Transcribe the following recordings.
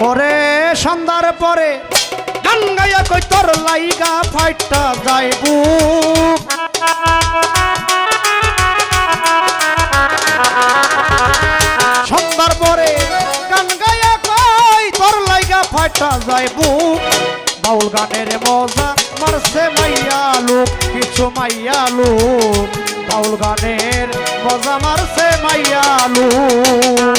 ওরে সন্ধ্যার পরে গান গাইয়া কই তোর লাইগা ফাইটটা যাইবু সন্ধ্যার পরে গান গাইয়া কই তোর লাইগা ফাইটটা যাইবু বাউল গানের মজা মারছে মাইয়া লোক কিছু মাইয়া লোক বাউল গানের মজা মারছে মাইয়া লোক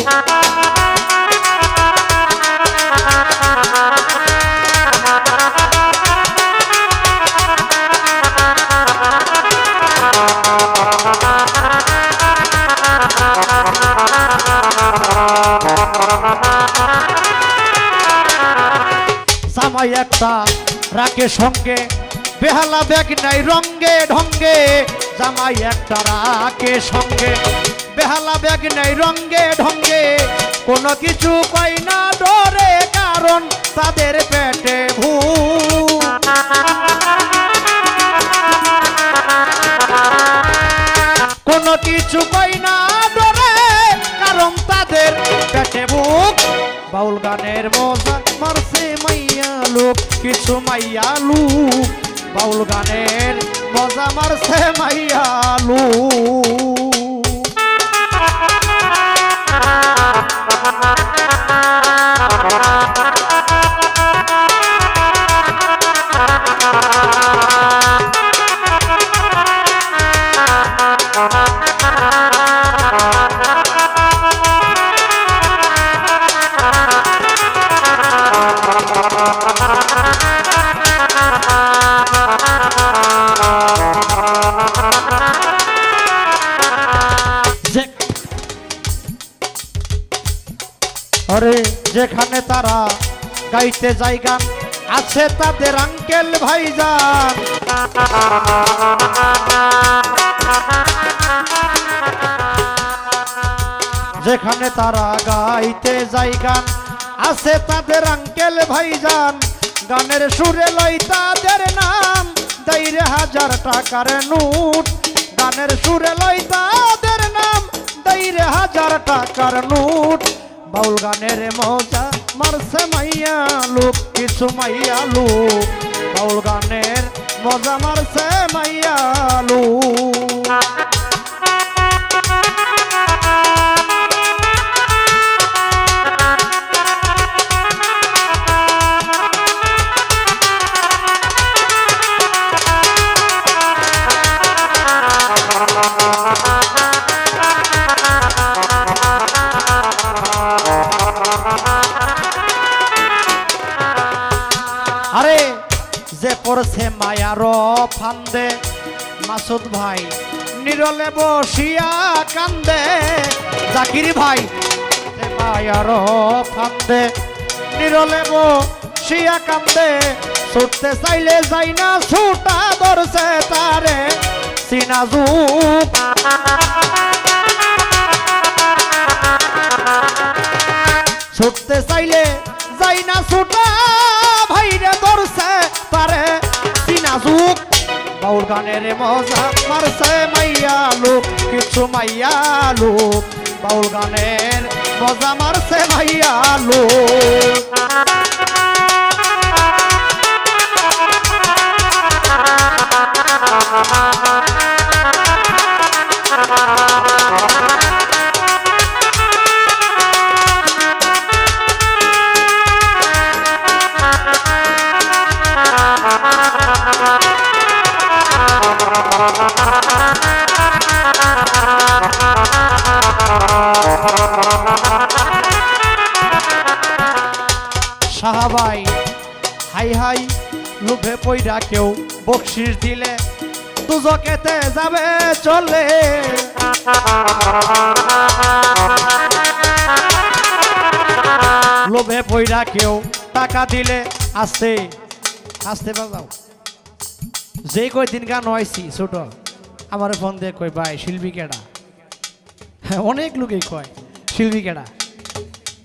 জামাই একটা রাকে সঙ্গে বেহালা ব্যাগ নাই রঙ্গে ঢঙ্গে জামাই একটা রাকে সঙ্গে বেহালা ব্যাগ নাই রঙ্গে ঢঙ্গে কোনো কিছু কই না ডরে কারণ তাদের পেটে ভূত কোনো কিছু কই না ডরে কারণ তাদের পেটে ভূত বাউল গানের মজা মারছে মাইয়া লোক কিছু মাইয়া লোক বাউল গানের মজা মারছে মাইয়া লোক আরে যেখানে তারা গাইতে যায় গান আছে তাদের আঙ্কেল ভাইজান যেখানে তারা গাইতে যায় গান আছে তাদের আঙ্কেল ভাইজান গানের সুরে লই তাদের নাম দেয় 1000 টাকার নোট গানের সুরে লই তাদের নাম দেয় 1000 টাকার নোট বাউল গানের মজা মারছে মাইয়া লোক কিছু মাইয়া লোক বাউল গানের মজা মারছে মাইয়া লোক আরে যে পড়ছে মায়ার ফান্দে মাসুদ ভাই নিরলে বসিয়া কান্দে জাকির ভাই মায়ার ফান্দে নিরলে বসিয়া কান্দে ছুটতে চাইলে যাই না ছুটা ধরছে তারে সিনাজুক ছুটতে চাইলে যাই না ছুটা ভাইরে ধরছে তারে সিনাজুক বাউল গানের মজা মারছে মাইয়া লোক কিছু মাইয়া লোক বাউল গানের মজা মারছে মাইয়া লোক সাহাবাই হাই হাই লোভে পয়রা কেউ বকশিস দিলে দুজকেতে যাবে চলে লোভে পয়রা কেউ টাকা দিলে আস্তে আস্তে বাজাও যে কয়দিন গান হয়েছি ছোট আমার ফোন দিয়ে কই ভাই শিল্পী কেডা অনেক লোকেই কয় শিল্পী কেডা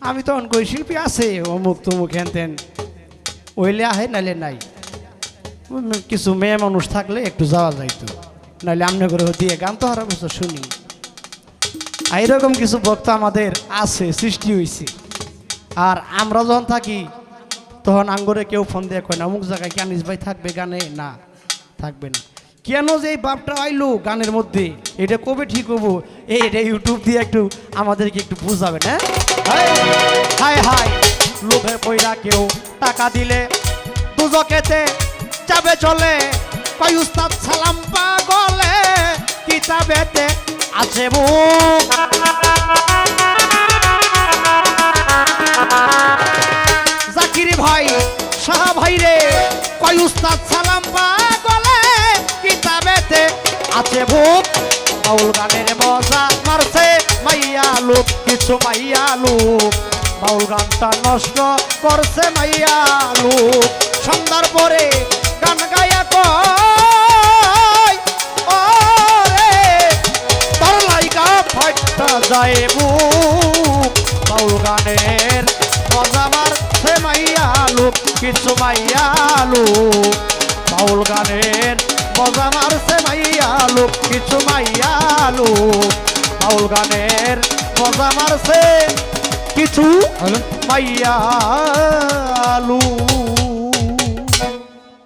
আমি তখন কই শিল্পী আছে অমুক তমুক হেন তেন ওইলে আহে নাইলে নাই কিছু মেয়ে মানুষ থাকলে একটু যাওয়া যাইতো নাইলে আমনে করে দিয়ে গান তো হারা বছর শুনি এইরকম কিছু ভক্ত আমাদের আছে সৃষ্টি হয়েছে আর আমরা যখন থাকি তখন আঙ্গরে কেউ ফোন দিয়ে কয় না অমুক জায়গায় কি আনিস ভাই থাকবে গানে, না থাকবে না। কেন যে এই বাপটা আইলো গানের মধ্যে, এটা কবে ঠিক হবো, এটা ইউটিউব দিয়ে একটু আমাদেরকে একটু বুঝাবেন। হ্যাঁ হাই হাই লোভে পয়রা কেউ টাকা দিলে দুজকেতে যাবে চলে, কয় উস্তাদ সালাম পাগলে কিতাবেতে আছে বুক। জাকির ভাই শাহ ভাই রে কয় উস্তাদ সালাম পাগলে কিতাবেতে আছে ভূত। বাউল গানের মজা মারছে মাইয়া লোক, কিছু মাইয়া লোক বাউল গানটা নষ্ট করছে মাইয়া লোক। সন্ধ্যার পরে গান গায়া কয় ওরে তোর লাইগা ফাইটটা যায় বুক। বাউল গানের মজা মারছে মাইয়া লোক, কিছু মাইয়া লোক বাউল গানের মজা মারছে মাইয়া লোক, কিছু মাইয়া লোক বাউল গানের মজা মারছে কিছু মাইয়া লোক।